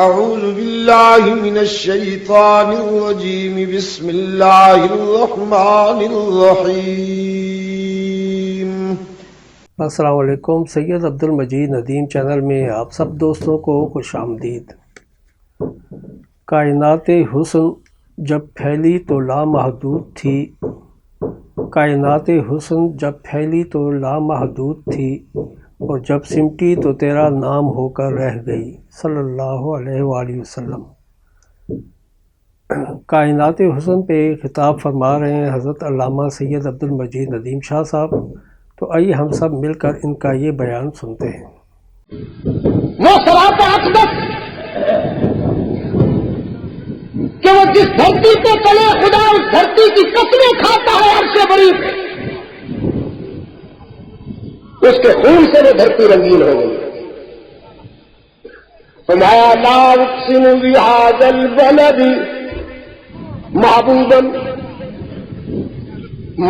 اعوذ باللہ من الشیطان الرجیم بسم اللہ الرحمن الرحیم۔ السلام علیکم۔ سید عبد المجید ندیم چینل میں آپ سب دوستوں کو خوش آمدید۔ کائنات حسن جب پھیلی تو لامحدود تھی، کائنات حسن جب پھیلی تو لامحدود تھی، اور جب سمٹی تو تیرا نام ہو کر رہ گئی صلی اللہ علیہ وآلہ وسلم۔ کائنات حسن پہ خطاب فرما رہے ہیں حضرت علامہ سید عبد المجید ندیم شاہ صاحب، تو آئیے ہم سب مل کر ان کا یہ بیان سنتے ہیں۔ وہ صراط اقدس کہ وہ جس دھرتی پہ چلے خدا اس دھرتی کی قسمیں کھاتا ہے عرش بری پہ، اس کے خون سے وہ دھرتی رنگین ہو گئی۔ فرمایا لا اقسم بهذا البلد محبوبا،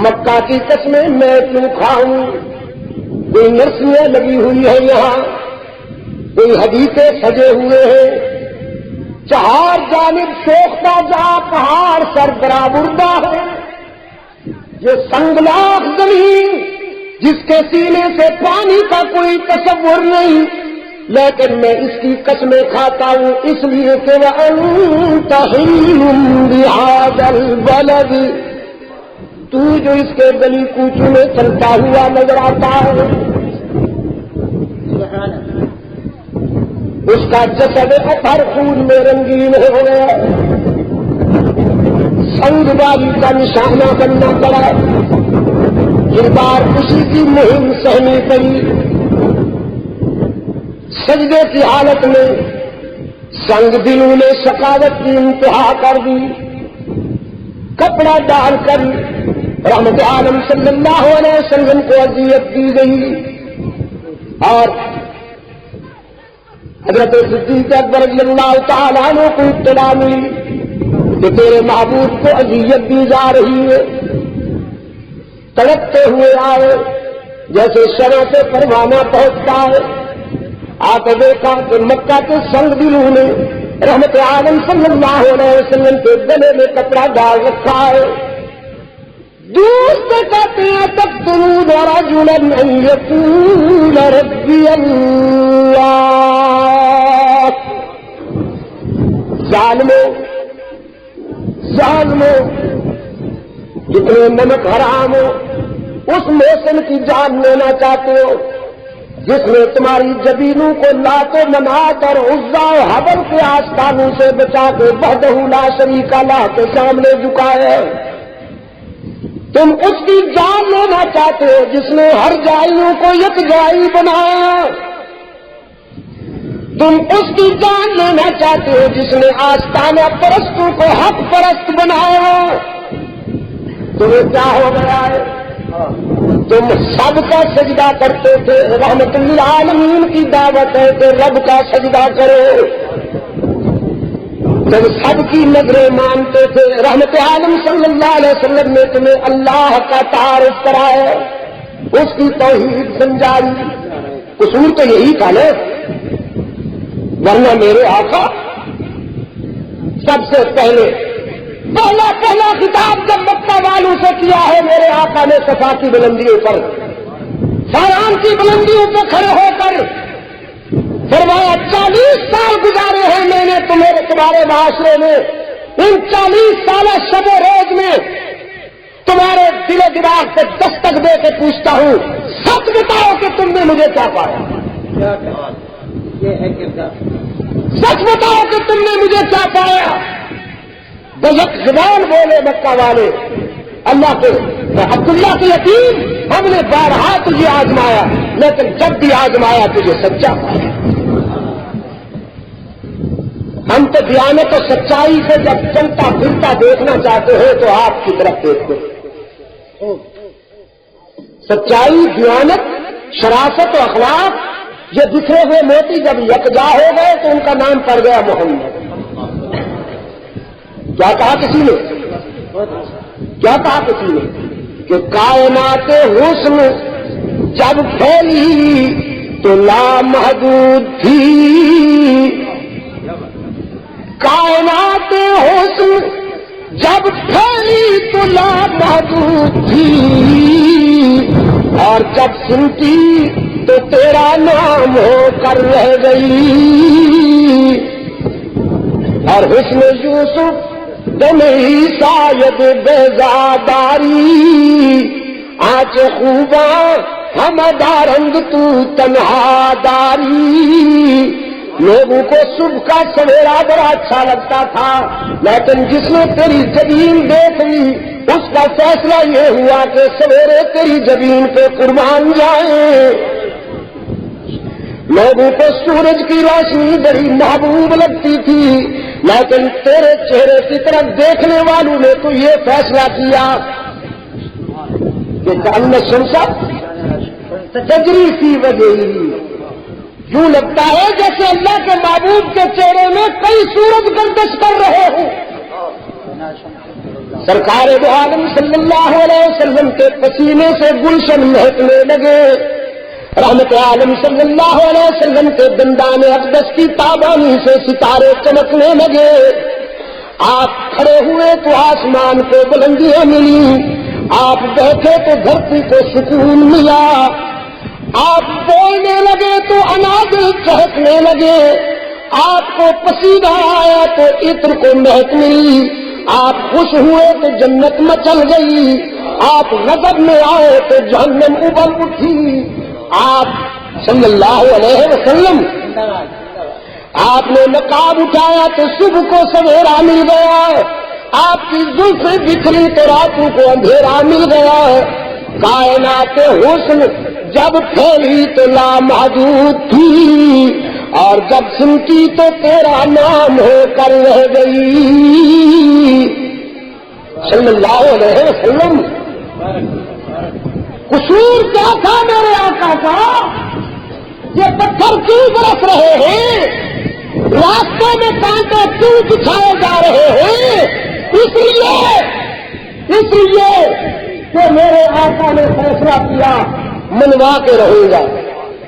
مکہ کی قسمیں میں کیوں کھاؤں؟ کوئی نرسیاں لگی ہوئی ہیں یہاں، کوئی حدیثیں سجے ہوئے ہیں، چہار جانب سوختہ جا پہاڑ سر برآوردہ ہے، یہ سنگلاخ زمین جس کے سینے سے پانی کا کوئی تصور نہیں، لیکن میں اس کی قسمیں کھاتا ہوں اس لیے کہ وَأَنْتَ حِلٌّ بِهَذَا الْبَلَدِ، تو جو اس کے گلی کوچوں میں چلتا ہوا نظر آتا ہے، اس کا جسد اثر خون میں رنگین ہو گیا، سنگ باری کا نشانہ بننا پڑا، کردار خوشی کی مہم سہنی پڑی، سجدے کی حالت میں سنگ دلوں نے شقاوت کی انتہا کر دی، کپڑا ڈال کر رحمت عالم صلی اللہ علیہ وسلم کو اذیت دی گئی، اور حضرت صدیق اکبر رضی اللہ تعالیٰ عنہ کو اطلاع ملی کہ تیرے محبوب کو اذیت دی جا رہی ہے، تڑپتے ہوئے آئے جیسے شرح سے پروانہ پہنچتا ہے، آ کے دیکھا کہ مکہ کے سنگ دلوں نے رحمت عالم صلی اللہ علیہ وسلم کے گلے میں کپڑا ڈال رکھا ہے، دور سے کہتے ہیں تقتلون رجلا ان یقول ربی اللہ، ظالموں جتنے نمک حرام ہو اس موسم کی جان لینا چاہتے ہو جس نے تمہاری جبینوں کو لات و منات اور عزا و حبل کے آستانوں سے بچا کے وحدہ لا شریک اللہ کے سامنے جھکایا، تم اس کی جان لینا چاہتے ہو جس نے ہر جائیوں کو یک جائی بنایا، تم اس کی جان لینا چاہتے ہو جس نے آستانہ پرستوں کو حق پرست بنایا، تمہیں کیا ہو گیا ہے؟ تم سب کا سجدہ کرتے تھے، رحمت للعالمین کی دعوت ہے کہ رب کا سجدہ کرو، تم سب کی نظریں مانتے تھے، رحمت عالم صلی اللہ علیہ وسلم نے تمہیں اللہ کا تعارف کرایا، اس کی توحید سمجھائی، قصور تو یہی تھا نا، ورنہ میرے آقا سب سے پہلا خطاب جب مکہ والوں سے کیا ہے، میرے آقا نے صفا کی بلندیوں پر فاران کی بلندیوں پہ کھڑے ہو کر فرمایا 40 سال گزارے ہیں میں نے تمہارے معاشرے میں، ان 40 سال شب و روز میں تمہارے دل و دماغ پہ دستک دے کے پوچھتا ہوں، سچ بتاؤ کہ تم نے مجھے کیا پایا، سچ بتاؤ کہ تم نے مجھے کیا پایا؟ یک زبان بولے مکہ والے، اللہ کے عبداللہ کے یتیم، ہم نے بارہا تجھے آزمایا لیکن جب بھی آزمایا تجھے سچا پایا، ہم تو دیانت و سچائی سے جب چلتا پھرتا دیکھنا چاہتے ہو تو آپ کی طرف دیکھتے، سچائی، دیانت، شراست و اخلاق، یہ بکھرے ہوئے موتی جب یکجا ہو گئے تو ان کا نام پڑ گیا محمد۔ کیا کہا کسی نے کہ کائنات حسن جب پھیلی تو لامحدود تھی، تو لامحدود تھی اور جب سمٹی تو تیرا نام ہو کر رہ گئی اور حسن یوسف دم ہی شاید بیزاداری آج خوباں ہم دارنگ تو تنہا داری لوگوں کو صبح کا سویرا بڑا اچھا لگتا تھا لیکن جس نے تیری زمین دیکھ لی اس کا فیصلہ یہ ہوا کہ سویرے تیری زمین پہ قربان جائیں لوگوں کو سورج کی روشنی بڑی محبوب لگتی تھی لیکن تیرے چہرے کی طرف دیکھنے والوں نے تو یہ فیصلہ کیا کہ کل شمسا تجری سی وجہ یوں لگتا ہے جیسے اللہ کے محبوب کے چہرے میں کئی سورج گردش کر رہے ہوں سرکار دو عالم صلی اللہ علیہ وسلم کے پسینے سے گلشن مہکنے لگے رحمت عالم صلی اللہ علیہ وسلم کے دندان اقدس کی تابانی سے ستارے چمکنے لگے آپ کھڑے ہوئے تو آسمان کو بلندیاں ملی آپ بیٹھے تو دھرتی کو سکون ملا آپ بولنے لگے تو اناجل چہکنے لگے آپ کو پسینہ آیا تو عطر کو مہک ملی آپ خوش ہوئے تو جنت مچل گئی آپ غضب میں آئے تو جہنم ابل اٹھی آپ صلی اللہ علیہ وسلم آپ نے نقاب اٹھایا تو صبح کو سویرا مل گیا آپ کی زلفیں بکھری تو راتوں کو اندھیرا مل گیا کائنات حسن جب پھیلی تو لامحدود تھی اور جب سمٹی تو تیرا نام ہو کر رہ گئی صلی اللہ علیہ وسلم قصور کیا تھا میرے آقا کا یہ پتھر کیوں برس رہے ہیں راستے میں کانٹے کیوں دکھائے جا رہے ہیں اس لیے کہ میرے آقا نے فیصلہ کیا منوا کے رہوں گا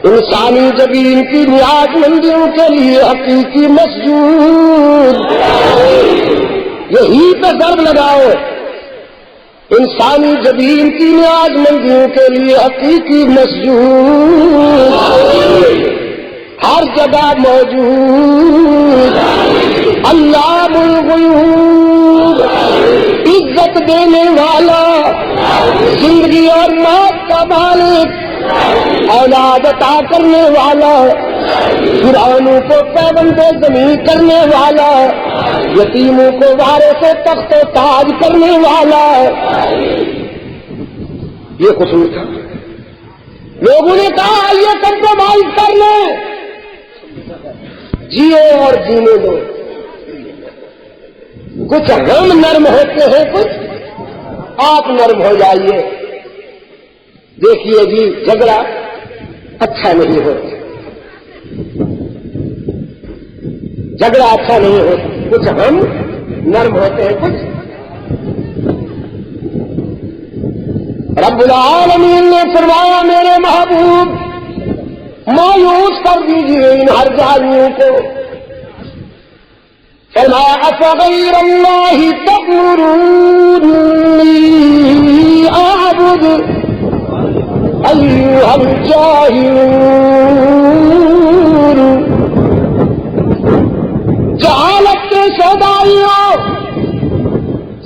انسانی زمین کی نیاز مندیوں کے لیے حقیقی مسجود یہی پہ ضرب لگاؤ انسانی زمین کی نیاز مندیوں کے لیے حقیقی مسجود ہر جگہ موجود علام الغیوب عزت دینے والا زندگی اور موت کا مالک اولاد عطا کرنے والا فرعونوں کو پیوند زمین کرنے والا یتیموں کو وارث تخت و تاج کرنے والا یہ قصور تھا لوگوں نے کہا یہ کمپرومائز کر لیں جیے اور جینے دو کچھ ہم نرم ہوتے ہیں کچھ آپ نرم ہو جائیے دیکھیے جی جھگڑا اچھا نہیں ہوتا جھگڑا اچھا نہیں ہوتا کچھ ہم نرم ہوتے ہیں کچھ رب العالمین نے فرمایا میرے محبوب مایوس کر دیجیے ان ہر جالیوں کو فرمایا افغیر اللہ تأمرونی اعبد ایھا الجاہلون جہالت کے سودائیوں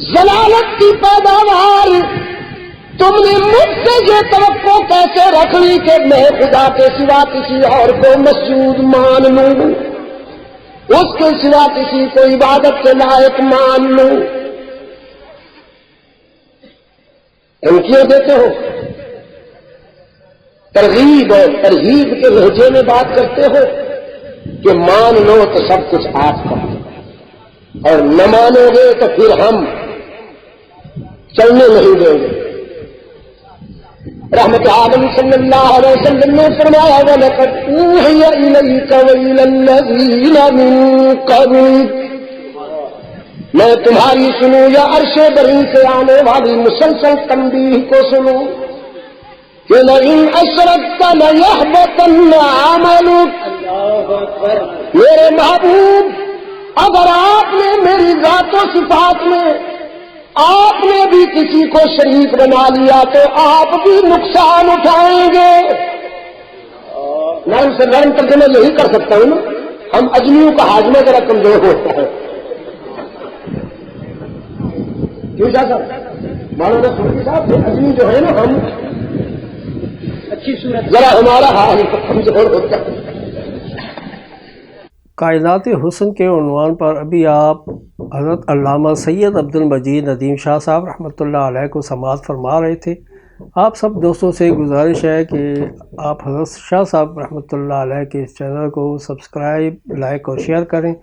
ضلالت کی پیداوار تم نے مجھ سے یہ توقع کیسے رکھ لی کہ میں خدا کے سوا کسی اور کو مسجود مان لوں اس کے سوا کسی کو عبادت کے لائق مان لوں تم کیوں دیتے ہو ترغیب اور ترہیب کے لہجے میں بات کرتے ہو کہ مان لو تو سب کچھ آپ کا اور نہ مانو گے تو پھر ہم چلنے نہیں دیں گے رحمت عالم صلی اللہ علیہ وسلم نے فرمایا وَلَقَدْ أُوحِيَ إِلَيْكَ وَإِلَى الَّذِينَ مِن قَبْلِكَ میں تمہاری سنوں یا عرش بری سے آنے والی مسلسل تنبیہ کو سنوں کہ لَئِنْ أَشْرَكْتَ لَيَحْبَطَنَّ عَمَلُكَ میرے محبوب اگر آپ نے میری ذات و صفات میں آپ نے بھی کسی کو شریک بنا لیا تو آپ بھی نقصان اٹھائیں گے. میں ان سے نرم ترجمہ یہی کر سکتا ہوں نا. ہم اجمیوں کا ہاضمہ ذرا کمزور ہوتا ہے. کیوں صاحب مولانا سورکی صاحب اجمی جو ہے نا ہم اچھی صورت ذرا ہمارا حال کمزور ہوتا ہے. کائنات حسن کے عنوان پر ابھی آپ حضرت علامہ سید عبد المجید ندیم شاہ صاحب رحمۃ اللہ علیہ کو سماعت فرما رہے تھے. آپ سب دوستوں سے گزارش ہے کہ آپ حضرت شاہ صاحب رحمۃ اللہ علیہ کے اس چینل کو سبسکرائب، لائک اور شیئر کریں،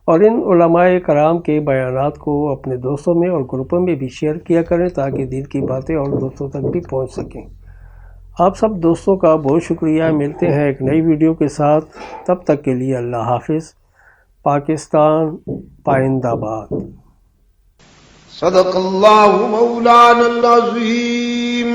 اور ان علماء کرام کے بیانات کو اپنے دوستوں میں اور گروپوں میں بھی شیئر کیا کریں تاکہ دین کی باتیں اور دوستوں تک بھی پہنچ سکیں. آپ سب دوستوں کا بہت شکریہ. ملتے ہیں ایک نئی ویڈیو کے ساتھ. تب تک کے لیے اللہ حافظ. پاکستان پائندہ باد. صدق اللہ مولانا العظیم.